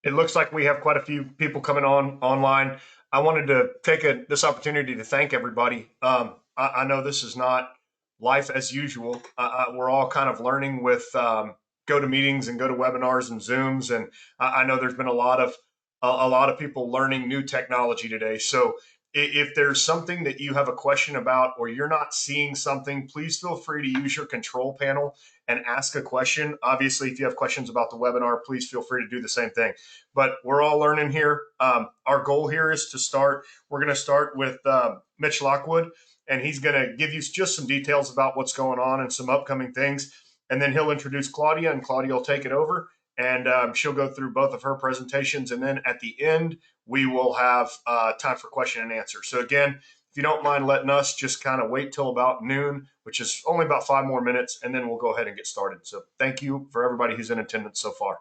It looks like we have quite a few people coming on online. I wanted to take this opportunity to thank everybody. I know this is not life as usual. We're all kind of learning with go to meetings and go to webinars and Zooms, and I know there's been a lot of people learning new technology today. So if there's something that you have a question about or you're not seeing something, please feel free to use your control panel and ask a question. Obviously, if you have questions about the webinar, please feel free to do the same thing. But we're all learning here. Our goal here is to start. We're going to start with Mitch Lockwood, and he's going to give you just some details about what's going on and some upcoming things. And then he'll introduce Claudia, and Claudia will take it over, and she'll go through both of her presentations. And then at the end, we will have time for question and answer. So again, if you don't mind letting us just kind of wait till about noon, which is only about 5 more minutes, and then we'll go ahead and get started. So thank you for everybody who's in attendance so far.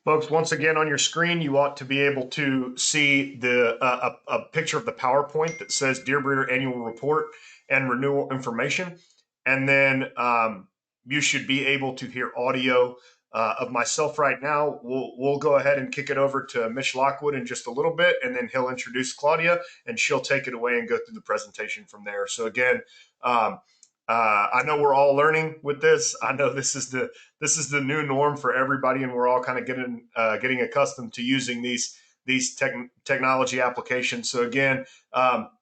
Folks, once again on your screen, you ought to be able to see a picture of the PowerPoint that says Deer Breeder Annual Report and Renewal Information. And then you should be able to hear audio of myself right now. We'll go ahead and kick it over to Mitch Lockwood in just a little bit, and then he'll introduce Claudia, and she'll take it away and go through the presentation from there. So again, I know we're all learning with this. I know this is the new norm for everybody, and we're all kind of getting accustomed to using these technology applications. So again,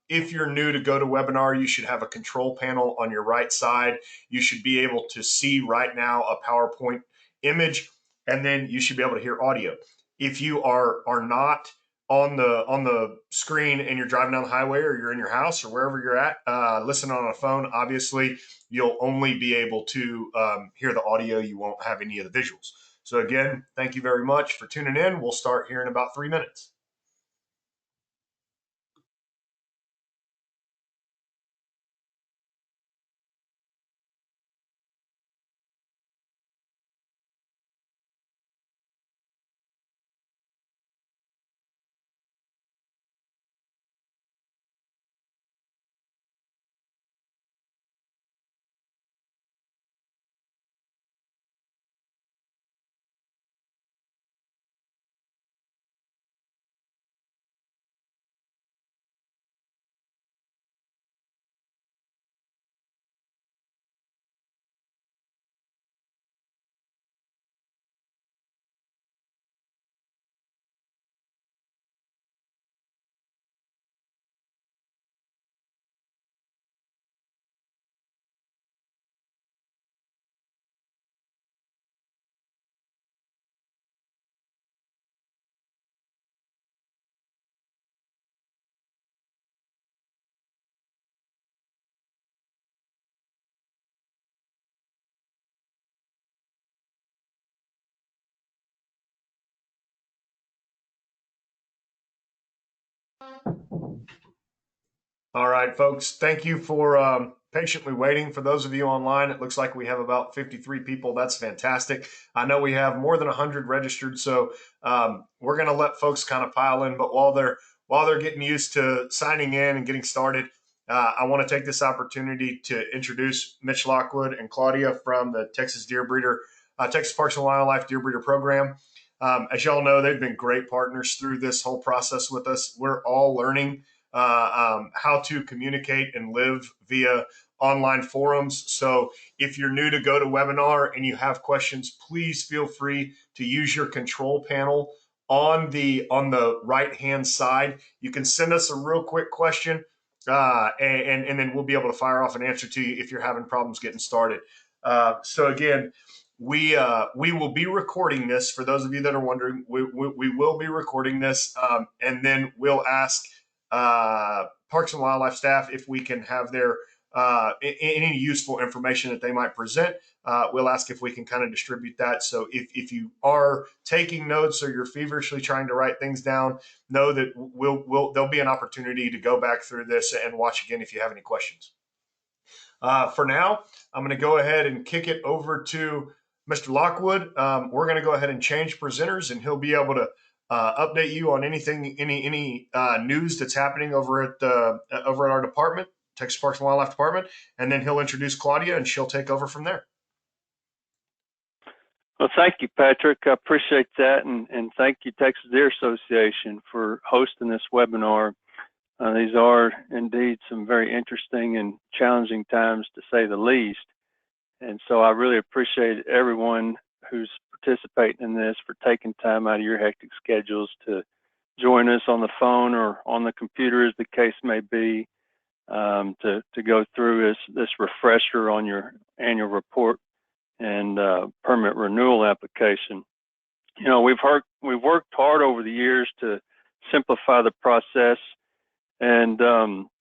if you're new to GoToWebinar, you should have a control panel on your right side. You should be able to see right now a PowerPoint image, and then you should be able to hear audio. If you are not on the screen and you're driving down the highway or you're in your house or wherever you're at, listening on a phone, obviously you'll only be able to hear the audio. You won't have any of the visuals. So again, thank you very much for tuning in. We'll start here in about 3 minutes. All right, folks. Thank you for patiently waiting. For those of you online, it looks like we have about 53 people. That's fantastic. I know we have more than 100 registered, so we're going to let folks kind of pile in. But while they're getting used to signing in and getting started, I want to take this opportunity to introduce Mitch Lockwood and Claudia from the Texas Parks and Wildlife Deer Breeder Program. As y'all know, they've been great partners through this whole process with us. We're all learning how to communicate and live via online forums. So if you're new to GoToWebinar and you have questions, please feel free to use your control panel on the right hand side. You can send us a real quick question, and then we'll be able to fire off an answer to you if you're having problems getting started. So again, we will be recording this. For those of you that are wondering, we will be recording this, and then we'll ask Parks and Wildlife staff if we can have their any useful information that they might present. We'll ask if we can kind of distribute that. So if you are taking notes or you're feverishly trying to write things down, know that there'll be an opportunity to go back through this and watch again if you have any questions. For now, I'm going to go ahead and kick it over to Mr. Lockwood. We're going to go ahead and change presenters, and he'll be able to update you on anything, any news that's happening over at our department, Texas Parks and Wildlife Department, and then he'll introduce Claudia, and she'll take over from there. Well, thank you, Patrick. I appreciate that, and thank you, Texas Deer Association, for hosting this webinar. These are indeed some very interesting and challenging times, to say the least. And so I really appreciate everyone who's participating in this for taking time out of your hectic schedules to join us on the phone or on the computer, as the case may be, to go through this refresher on your annual report and permit renewal application. You know, we've worked hard over the years to simplify the process and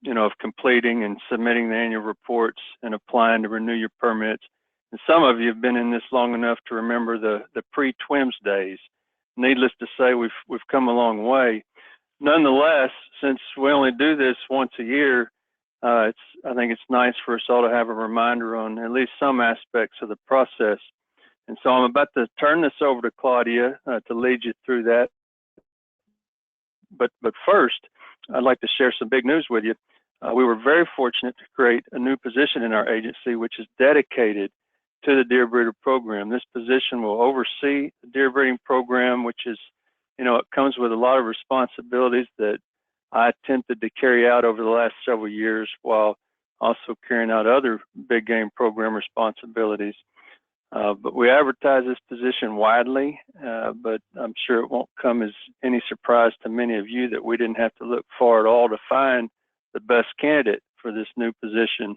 you know, of completing and submitting the annual reports and applying to renew your permits. And some of you have been in this long enough to remember the pre-TWIMS days. Needless to say, we've come a long way. Nonetheless, since we only do this once a year, I think it's nice for us all to have a reminder on at least some aspects of the process. And so I'm about to turn this over to Claudia to lead you through that. But first, I'd like to share some big news with you. We were very fortunate to create a new position in our agency, which is dedicated to the Deer Breeder Program. This position will oversee the deer breeding program, which is, you know, it comes with a lot of responsibilities that I attempted to carry out over the last several years, while also carrying out other big game program responsibilities. But we advertise this position widely, but I'm sure it won't come as any surprise to many of you that we didn't have to look far at all to find the best candidate for this new position.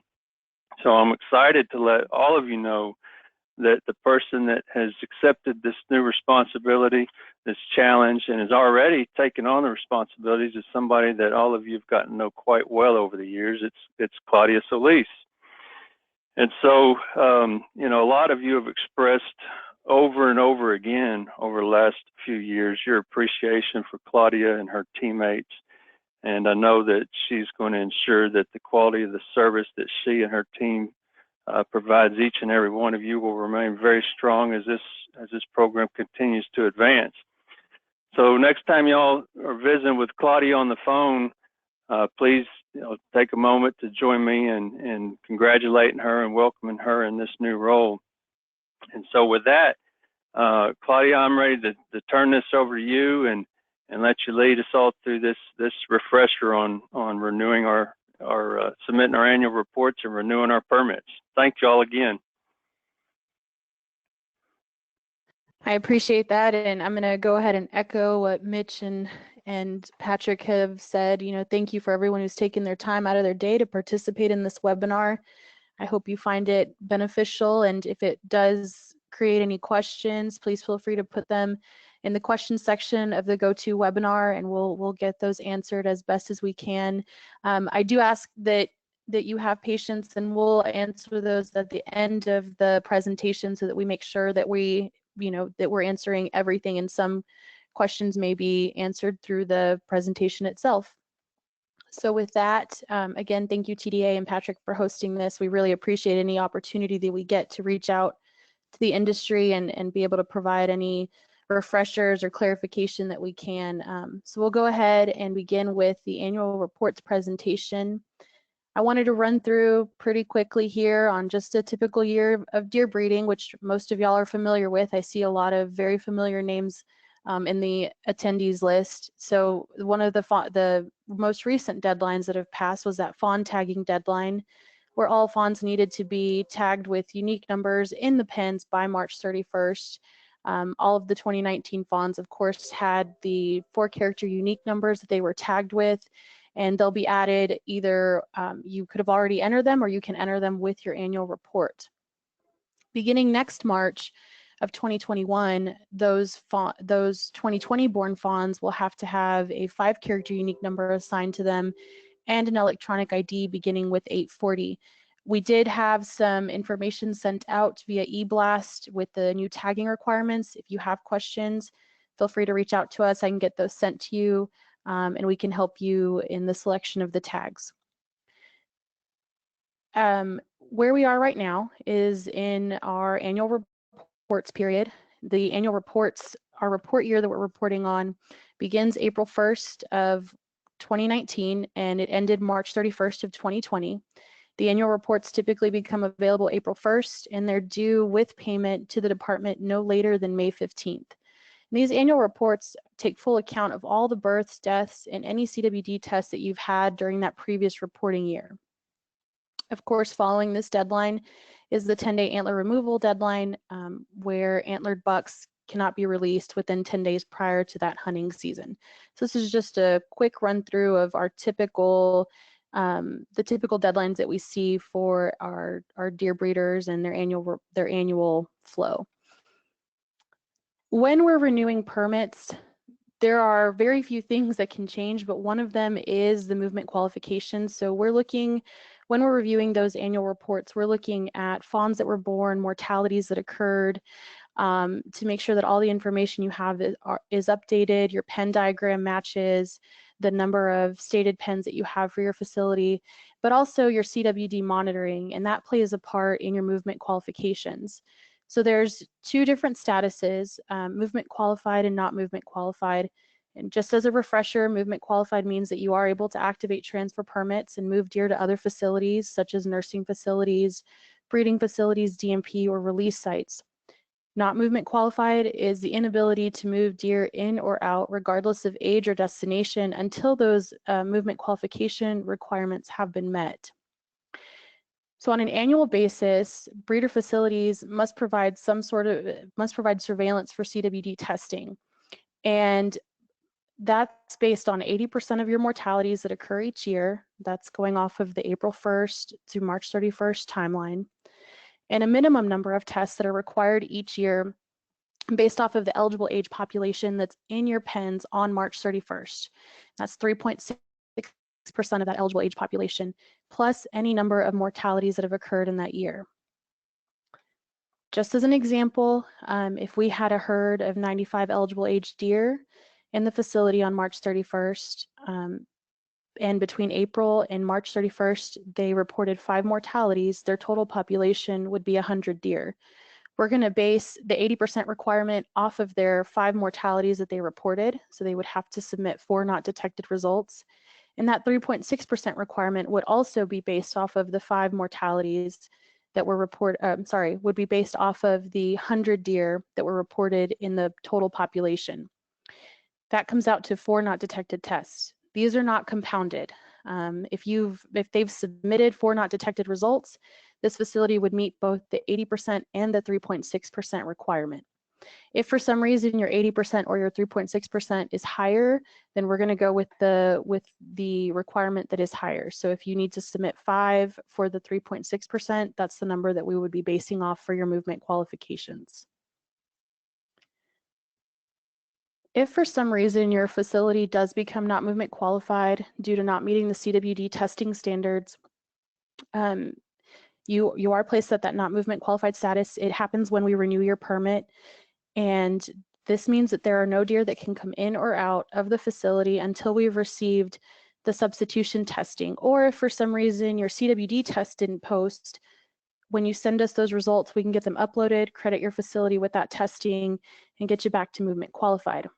So I'm excited to let all of you know that the person that has accepted this new responsibility, this challenge, and has already taken on the responsibilities is somebody that all of you have gotten to know quite well over the years. It's Claudia Solis. And so, you know, a lot of you have expressed over and over again over the last few years your appreciation for Claudia and her teammates. And I know that she's going to ensure that the quality of the service that she and her team provides each and every one of you will remain very strong as this program continues to advance. So next time y'all are visiting with Claudia on the phone, please, you know, take a moment to join me in congratulating her and welcoming her in this new role. And so with that, Claudia, I'm ready to turn this over to you and let you lead us all through this refresher on renewing our submitting our annual reports and renewing our permits. Thank you all again. I appreciate that, and I'm going to go ahead and echo what Mitch and Patrick have said. You know, thank you for everyone who's taken their time out of their day to participate in this webinar. I hope you find it beneficial, and if it does create any questions, please feel free to put them in the questions section of the GoToWebinar, and we'll get those answered as best as we can. I do ask that you have patience, and we'll answer those at the end of the presentation so that we make sure that that we're answering everything, and some questions may be answered through the presentation itself. So with that, again, thank you TDA and Patrick for hosting this. We really appreciate any opportunity that we get to reach out to the industry and be able to provide any refreshers or clarification that we can. So we'll go ahead and begin with the annual reports presentation. I wanted to run through pretty quickly here on just a typical year of deer breeding, which most of y'all are familiar with. I see a lot of very familiar names in the attendees list. So one of the most recent deadlines that have passed was that fawn tagging deadline, where all fawns needed to be tagged with unique numbers in the pens by March 31st. All of the 2019 fawns, of course, had the 4-character unique numbers that they were tagged with, and they'll be added either you could have already entered them or you can enter them with your annual report. Beginning next March of 2021, those 2020 born fawns will have to have a 5-character unique number assigned to them and an electronic ID beginning with 840. We did have some information sent out via e-blast with the new tagging requirements. If you have questions, feel free to reach out to us. I can get those sent to you, and we can help you in the selection of the tags. Where we are right now is in our annual reports period. The annual reports, our report year that we're reporting on, begins April 1st of 2019 and it ended March 31st of 2020. The annual reports typically become available April 1st and they're due with payment to the department no later than May 15th. And these annual reports take full account of all the births, deaths, and any CWD tests that you've had during that previous reporting year. Of course, following this deadline is the 10-day antler removal deadline, where antlered bucks cannot be released within 10 days prior to that hunting season. So this is just a quick run through of our typical, the typical deadlines that we see for our deer breeders and their annual flow. When we're renewing permits, there are very few things that can change, but one of them is the movement qualifications. So we're looking, when we're reviewing those annual reports, we're looking at fawns that were born, mortalities that occurred, to make sure that all the information you have is updated, your pen diagram matches, the number of stated pens that you have for your facility, but also your CWD monitoring, and that plays a part in your movement qualifications. So there's 2 different statuses, movement qualified and not movement qualified. And just as a refresher, movement qualified means that you are able to activate transfer permits and move deer to other facilities such as nursing facilities, breeding facilities, DMP, or release sites. Not movement qualified is the inability to move deer in or out regardless of age or destination until those movement qualification requirements have been met. So on an annual basis, breeder facilities must provide surveillance for CWD testing. And that's based on 80% of your mortalities that occur each year. That's going off of the April 1st to March 31st timeline. And a minimum number of tests that are required each year based off of the eligible age population that's in your pens on March 31st. That's 3.6% of that eligible age population, plus any number of mortalities that have occurred in that year. Just as an example, if we had a herd of 95 eligible age deer in the facility on March 31st, and between April and March 31st, they reported 5 mortalities, their total population would be 100 deer. We're going to base the 80% requirement off of their 5 mortalities that they reported, so they would have to submit 4 not detected results. And that 3.6% requirement would also be based off of the 5 mortalities that were would be based off of the 100 deer that were reported in the total population. That comes out to 4 not detected tests. These are not compounded. If they've submitted 4 not detected results, this facility would meet both the 80% and the 3.6% requirement. If for some reason your 80% or your 3.6% is higher, then we're going to go with the requirement that is higher. So if you need to submit 5 for the 3.6%, that's the number that we would be basing off for your movement qualifications. If for some reason your facility does become not movement qualified due to not meeting the CWD testing standards, you are placed at that not movement qualified status. It happens when we renew your permit, and this means that there are no deer that can come in or out of the facility until we've received the substitution testing, or if for some reason your CWD test didn't post, when you send us those results, we can get them uploaded, credit your facility with that testing, and get you back to movement qualified.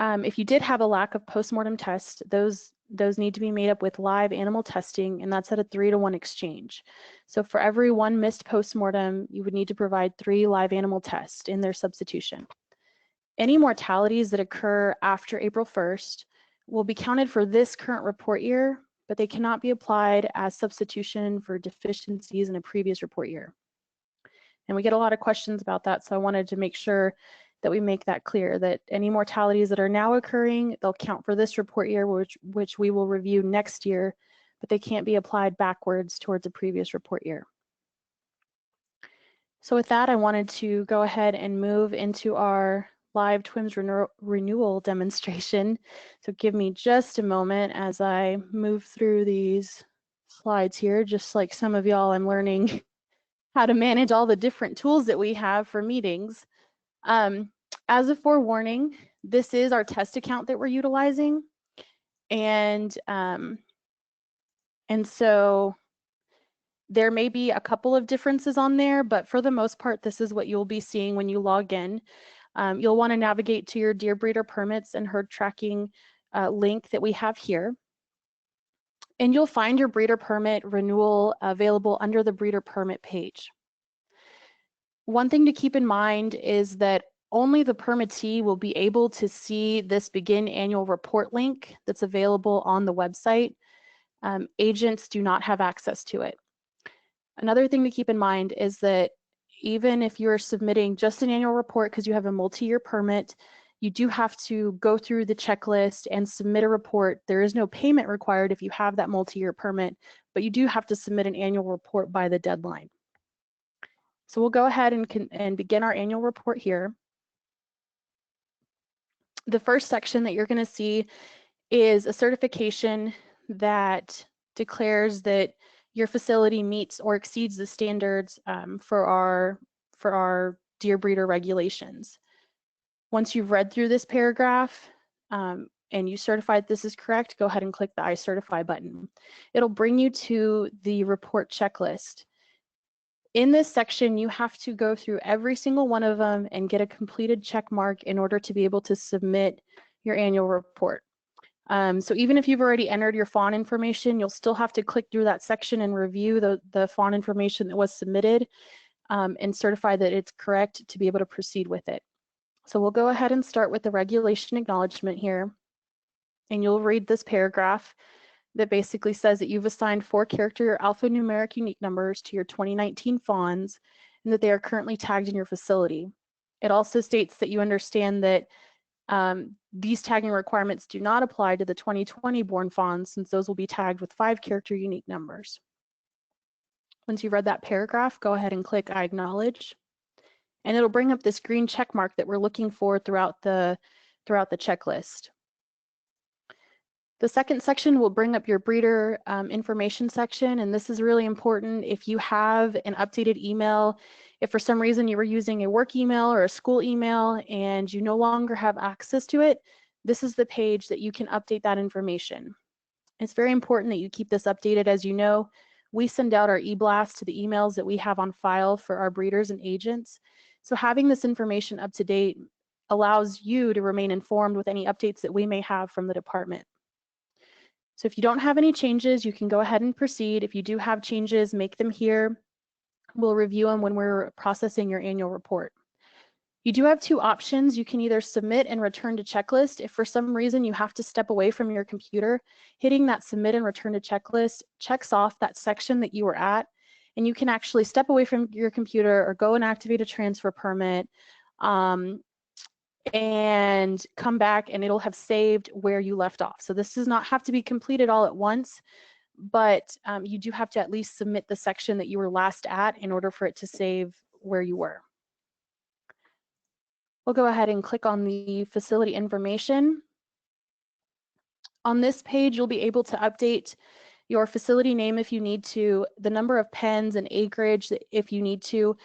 If you did have a lack of postmortem tests, those need to be made up with live animal testing, and that's at a 3-to-1 exchange. So for every 1 missed postmortem, you would need to provide 3 live animal tests in their substitution. Any mortalities that occur after April 1st will be counted for this current report year, but they cannot be applied as substitution for deficiencies in a previous report year. And we get a lot of questions about that, so I wanted to make sure that we make that clear, that any mortalities that are now occurring, they'll count for this report year, which we will review next year, but they can't be applied backwards towards a previous report year. So with that, I wanted to go ahead and move into our live TWIMS renewal demonstration. So give me just a moment as I move through these slides here. Just like some of y'all, I'm learning how to manage all the different tools that we have for meetings. As a forewarning, this is our test account that we're utilizing. And so there may be a couple of differences on there, but for the most part, this is what you'll be seeing when you log in. You'll want to navigate to your Deer Breeder permits and herd tracking link that we have here. And you'll find your breeder permit renewal available under the breeder permit page. One thing to keep in mind is that only the permittee will be able to see this begin annual report link that's available on the website. Agents do not have access to it. Another thing to keep in mind is that even if you're submitting just an annual report because you have a multi-year permit, you do have to go through the checklist and submit a report. There is no payment required if you have that multi-year permit, but you do have to submit an annual report by the deadline. So we'll go ahead and begin our annual report here. The first section that you're going to see is a certification that declares that your facility meets or exceeds the standards for our deer breeder regulations. Once you've read through this paragraph and you certified this is correct, go ahead and click the I certify button. It'll bring you to the report checklist. In this section, you have to go through every single one of them and get a completed check mark in order to be able to submit your annual report. So even if you've already entered your fawn information, you'll still have to click through that section and review the fawn information that was submitted and certify that it's correct to be able to proceed with it. So we'll go ahead and start with the regulation acknowledgement here. And you'll read this paragraph that basically says that you've assigned 4-character alphanumeric unique numbers to your 2019 fawns and that they are currently tagged in your facility. It also states that you understand that these tagging requirements do not apply to the 2020 born fawns since those will be tagged with 5-character unique numbers. Once you've read that paragraph, go ahead and click I acknowledge. And it'll bring up this green check mark that we're looking for throughout the checklist. The second section will bring up your breeder information section, and this is really important. If you have an updated email, if for some reason you were using a work email or a school email and you no longer have access to it, this is the page that you can update that information. It's very important that you keep this updated. As you know, we send out our e-blast to the emails that we have on file for our breeders and agents. So having this information up to date allows you to remain informed with any updates that we may have from the department. So if you don't have any changes, you can go ahead and proceed. If you do have changes, make them here. We'll review them when we're processing your annual report. You do have 2 options. You can either submit and return to checklist. If for some reason you have to step away from your computer, hitting that submit and return to checklist checks off that section that you were at, and you can actually step away from your computer or go and activate a transfer permit and come back and it'll have saved where you left off. So this does not have to be completed all at once, but you do have to at least submit the section that you were last at in order for it to save where you were. We'll go ahead and click on the facility information. On this page, you'll be able to update your facility name if you need to, the number of pens and acreage if you need to,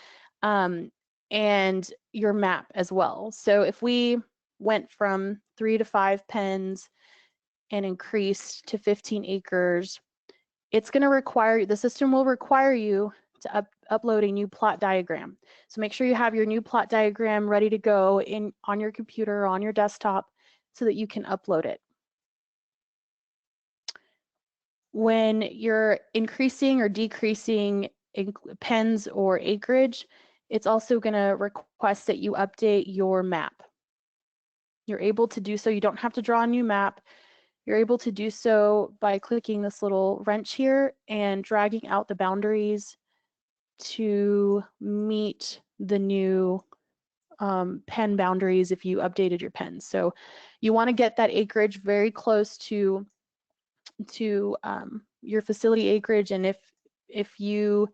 and your map as well. So if we went from 3 to 5 pens, and increased to 15 acres, it's going to require, the system will require you to upload a new plot diagram. So make sure you have your new plot diagram ready to go on your computer or on your desktop so that you can upload it. When you're increasing or decreasing pens or acreage, it's also going to request that you update your map. You're able to do so. You don't have to draw a new map. You're able to do so by clicking this little wrench here and dragging out the boundaries to meet the new pen boundaries if you updated your pens. So you want to get that acreage very close to your facility acreage, and if you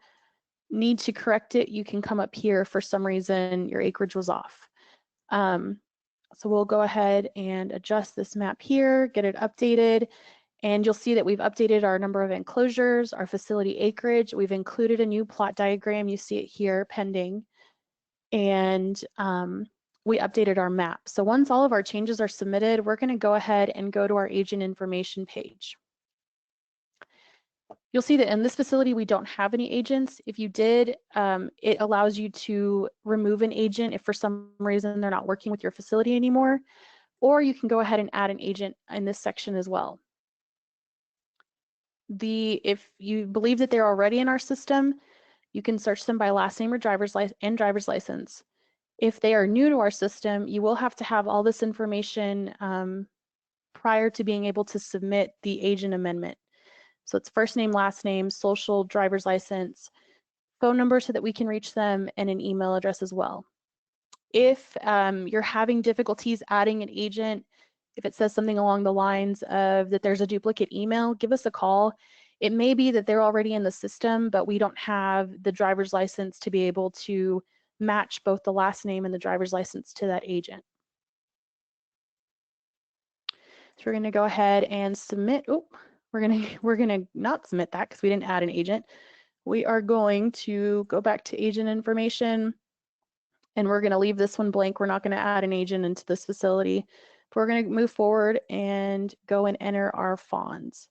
need to correct it, you can come up here. For some reason your acreage was off. So we'll go ahead and adjust this map here, get it updated, and you'll see that we've updated our number of enclosures, our facility acreage. We've included a new plot diagram. You see it here pending, and we updated our map. So once all of our changes are submitted, we're going to go ahead and go to our agent information page. You'll see that in this facility, we don't have any agents. If you did, it allows you to remove an agent if for some reason they're not working with your facility anymore, or you can go ahead and add an agent in this section as well. If you believe that they're already in our system, you can search them by last name or driver's license. If they are new to our system, you will have to have all this information prior to being able to submit the agent amendment. So it's first name, last name, social, driver's license, phone number so that we can reach them, and an email address as well. If you're having difficulties adding an agent, if it says something along the lines of that there's a duplicate email, give us a call. It may be that they're already in the system, but we don't have the driver's license to be able to match both the last name and the driver's license to that agent. So we're going to go ahead and submit. Oh, we're gonna not submit that because we didn't add an agent. We are going to go back to agent information, and we're going to leave this one blank. We're not going to add an agent into this facility. But we're going to move forward and go and enter our fawns.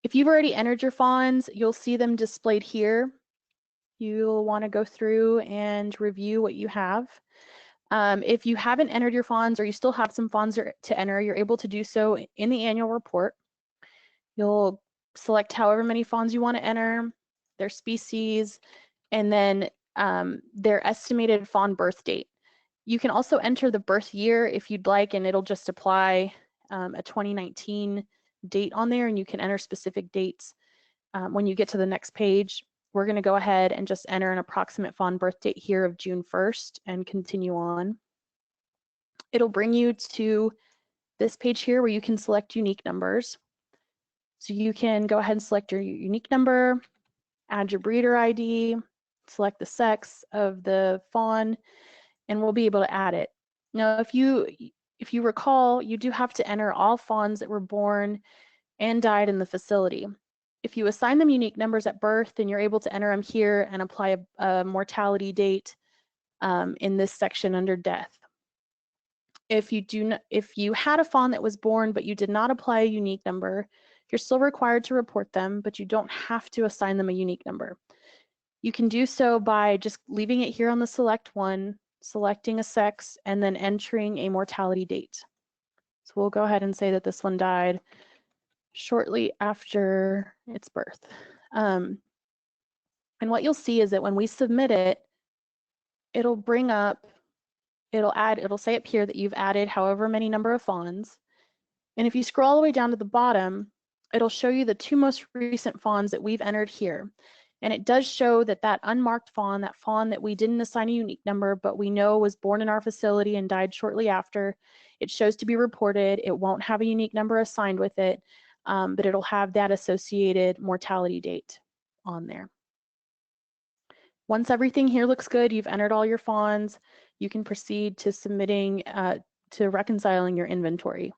If you've already entered your fawns, you'll see them displayed here. You'll want to go through and review what you have. If you haven't entered your fawns, or you still have some fawns to enter, you're able to do so in the annual report. You'll select however many fawns you want to enter, their species, and then their estimated fawn birth date. You can also enter the birth year if you'd like, and it'll just apply a 2019 date on there, and you can enter specific dates. When you get to the next page, we're going to go ahead and just enter an approximate fawn birth date here of June 1st and continue on. It'll bring you to this page here where you can select unique numbers. So you can go ahead and select your unique number, add your breeder ID, select the sex of the fawn, and we'll be able to add it. Now, if you recall, you do have to enter all fawns that were born and died in the facility. If you assign them unique numbers at birth, then you're able to enter them here and apply a mortality date in this section under death. If you had a fawn that was born but you did not apply a unique number, you're still required to report them, but you don't have to assign them a unique number. You can do so by just leaving it here on the select one, selecting a sex, and then entering a mortality date. So we'll go ahead and say that this one died shortly after its birth. And what you'll see is that when we submit it, it'll bring up, it'll say up here that you've added however many number of fawns. And if you scroll all the way down to the bottom, it'll show you the two most recent fawns that we've entered here. And it does show that that unmarked fawn, that fawn that we didn't assign a unique number, but we know was born in our facility and died shortly after, it shows to be reported. It won't have a unique number assigned with it, but it'll have that associated mortality date on there. Once everything here looks good, you've entered all your fawns, you can proceed to submitting, to reconciling your inventory.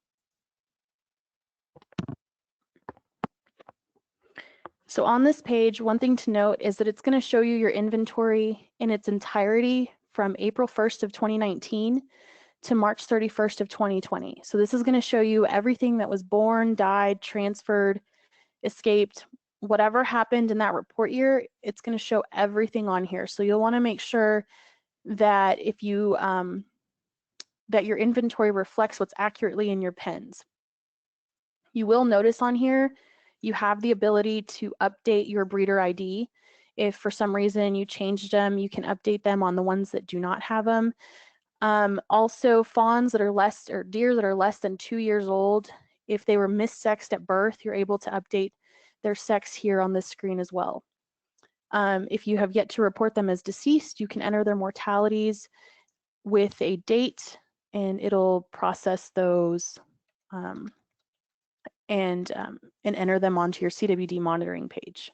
So on this page, one thing to note is that it's going to show you your inventory in its entirety from April 1st of 2019 to March 31st of 2020. So this is going to show you everything that was born, died, transferred, escaped, whatever happened in that report year. It's going to show everything on here. So you'll want to make sure that if you that your inventory reflects what's accurately in your pens. You will notice on here you have the ability to update your breeder ID. If for some reason you changed them, you can update them on the ones that do not have them. Also, fawns that are less, or deer that are less than 2 years old, if they were missexed at birth, you're able to update their sex here on this screen as well. If you have yet to report them as deceased, you can enter their mortalities with a date, and it'll process those and enter them onto your CWD monitoring page.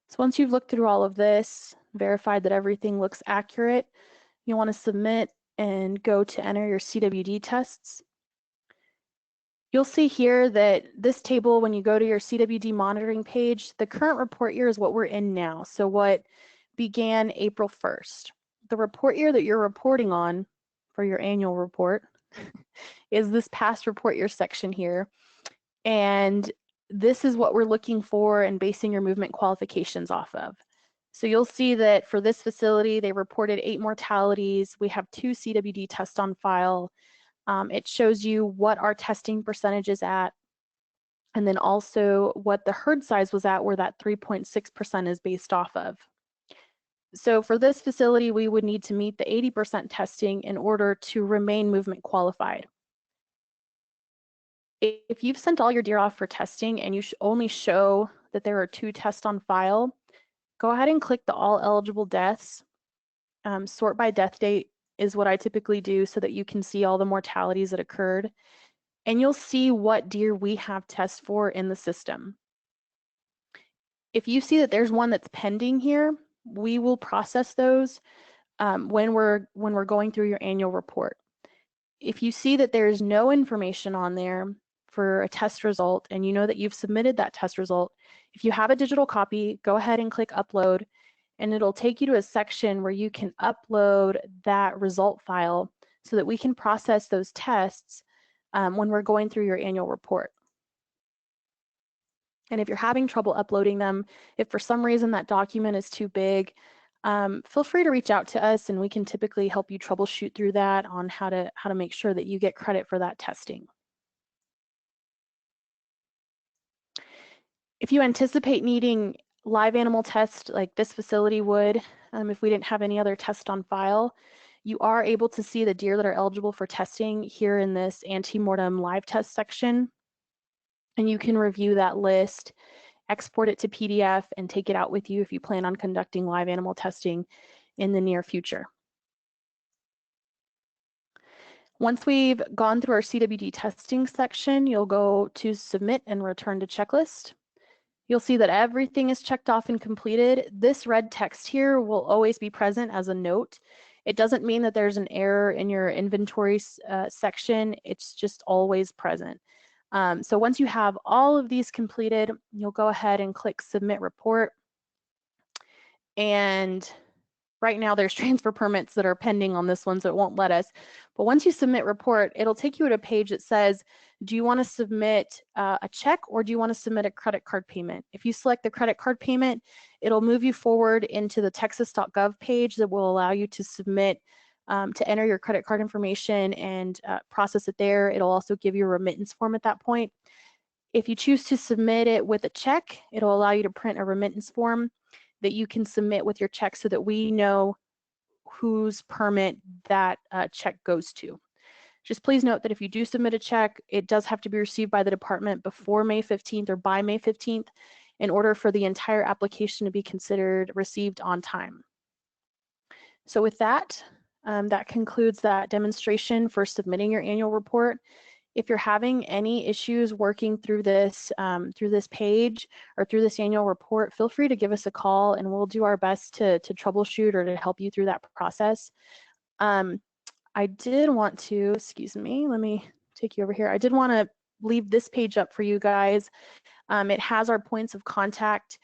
So once you've looked through all of this, verified that everything looks accurate, you want to submit and go to enter your CWD tests. You'll see here that this table, when you go to your CWD monitoring page, the current report year is what we're in now. So what began April 1st. The report year that you're reporting on for your annual report is this past report year section here. And this is what we're looking for and basing your movement qualifications off of. So you'll see that for this facility, they reported 8 mortalities. We have 2 CWD tests on file. It shows you what our testing percentage is at, and then also what the herd size was at, where that 3.6% is based off of. So for this facility, we would need to meet the 80% testing in order to remain movement qualified. If you've sent all your deer off for testing and you only show that there are 2 tests on file, go ahead and click the all eligible deaths. Sort by death date is what I typically do so that you can see all the mortalities that occurred. And you'll see what deer we have tests for in the system. If you see that there's one that's pending here, we will process those when we're going through your annual report. If you see that there's no information on there for a test result and you know that you've submitted that test result, if you have a digital copy, go ahead and click upload, and it'll take you to a section where you can upload that result file so that we can process those tests when we're going through your annual report. And if you're having trouble uploading them, if for some reason that document is too big, feel free to reach out to us, and we can typically help you troubleshoot through that on how to make sure that you get credit for that testing. If you anticipate needing live animal tests like this facility would, if we didn't have any other tests on file, you are able to see the deer that are eligible for testing here in this antemortem live test section. And you can review that list, export it to PDF, and take it out with you if you plan on conducting live animal testing in the near future. Once we've gone through our CWD testing section, you'll go to submit and return to checklist. You'll see that everything is checked off and completed. This red text here will always be present as a note. It doesn't mean that there's an error in your inventory section. It's just always present. So once you have all of these completed, you'll go ahead and click Submit Report. And right now there's transfer permits that are pending on this one, so it won't let us. But once you submit report, it'll take you to a page that says, do you want to submit a check or do you want to submit a credit card payment? If you select the credit card payment, it'll move you forward into the texas.gov page that will allow you to submit, to enter your credit card information and process it there. It'll also give you a remittance form at that point. If you choose to submit it with a check, it'll allow you to print a remittance form that you can submit with your check so that we know whose permit that check goes to. Just please note that if you do submit a check, it does have to be received by the department before May 15th or by May 15th in order for the entire application to be considered received on time. So with that, that concludes that demonstration for submitting your annual report. If you're having any issues working through this page or through this annual report, feel free to give us a call and we'll do our best to troubleshoot or to help you through that process. I did want to, excuse me, let me take you over here. I did want to leave this page up for you guys. It has our points of contact.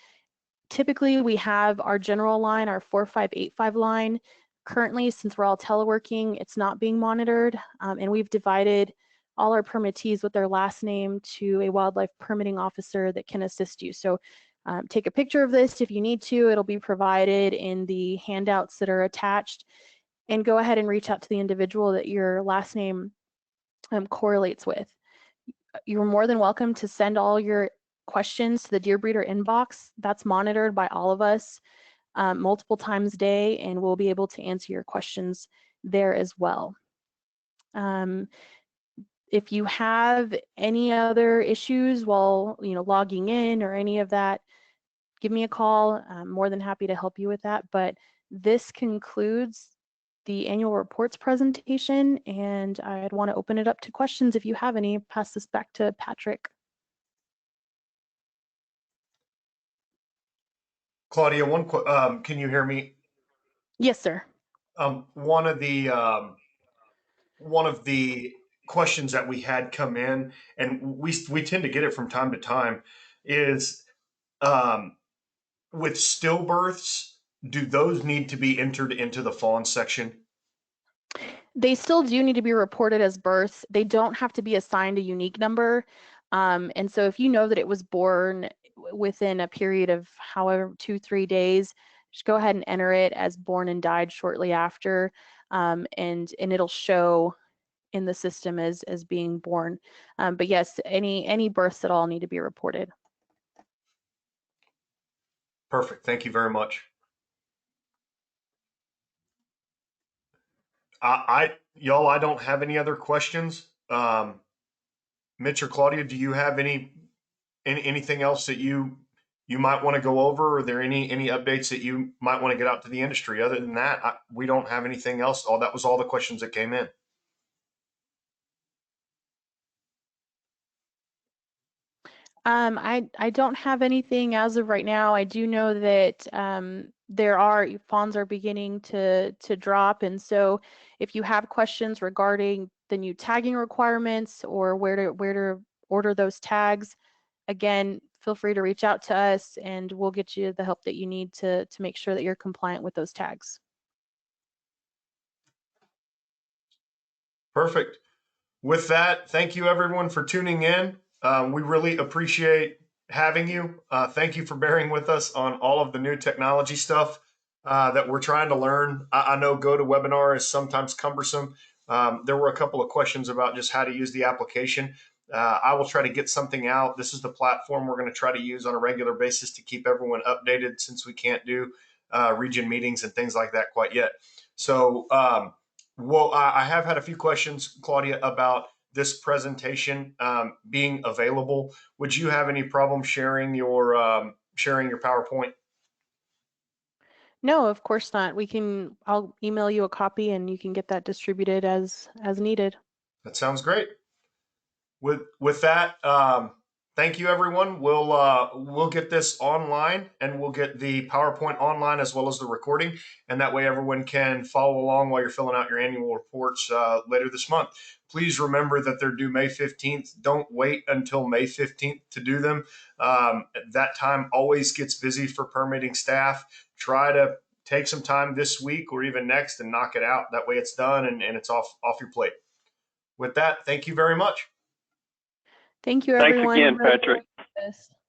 Typically, we have our general line, our 4585 line. Currently, since we're all teleworking, it's not being monitored, and we've divided all our permittees with their last name to a wildlife permitting officer that can assist you. So take a picture of this if you need to. It'll be provided in the handouts that are attached, and go ahead and reach out to the individual that your last name correlates with. You're more than welcome to send all your questions to the Deer Breeder inbox. That's monitored by all of us multiple times a day, and we'll be able to answer your questions there as well. If you have any other issues while logging in or any of that, give me a call. I'm more than happy to help you with that. But this concludes the annual reports presentation, and I'd want to open it up to questions if you have any. Pass this back to Patrick. Claudia, can you hear me? Yes, sir. One of the questions that we had come in, and we tend to get it from time to time, is with stillbirths, do those need to be entered into the fawn section? They still do need to be reported as births. They don't have to be assigned a unique number. And so if you know that it was born within a period of however 2-3 days, just go ahead and enter it as born and died shortly after, and it'll show in the system as being born. But yes, any births at all need to be reported. Perfect. Thank you very much. Y'all, I don't have any other questions. Mitch or Claudia, do you have anything else that you might want to go over? Are there any updates that you might want to get out to the industry? Other than that, we don't have anything else. That was all the questions that came in. I don't have anything as of right now. I do know that fawns are beginning to drop, and so if you have questions regarding the new tagging requirements or where to order those tags, again, feel free to reach out to us, and we'll get you the help that you need to make sure that you're compliant with those tags. Perfect. With that, thank you everyone for tuning in. We really appreciate having you. Thank you for bearing with us on all of the new technology stuff that we're trying to learn. I know GoToWebinar is sometimes cumbersome. There were a couple of questions about just how to use the application. I will try to get something out. This is the platform we're going to try to use on a regular basis to keep everyone updated, since we can't do region meetings and things like that quite yet. So, well, I have had a few questions, Claudia, about this presentation being available. Would you have any problem sharing your PowerPoint? No, of course not. I'll email you a copy, and you can get that distributed as needed. That sounds great. With that, thank you, everyone. We'll get this online, and we'll get the PowerPoint online as well as the recording, and that way everyone can follow along while you're filling out your annual reports later this month. Please remember that they're due May 15th. Don't wait until May 15th to do them. That time always gets busy for permitting staff. Try to take some time this week or even next and knock it out. That way it's done and it's off your plate. With that, thank you very much. Thank you, everyone. Thanks again, Patrick.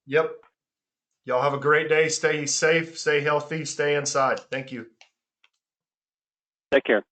Yep. Y'all have a great day. Stay safe, stay healthy, stay inside. Thank you. Take care.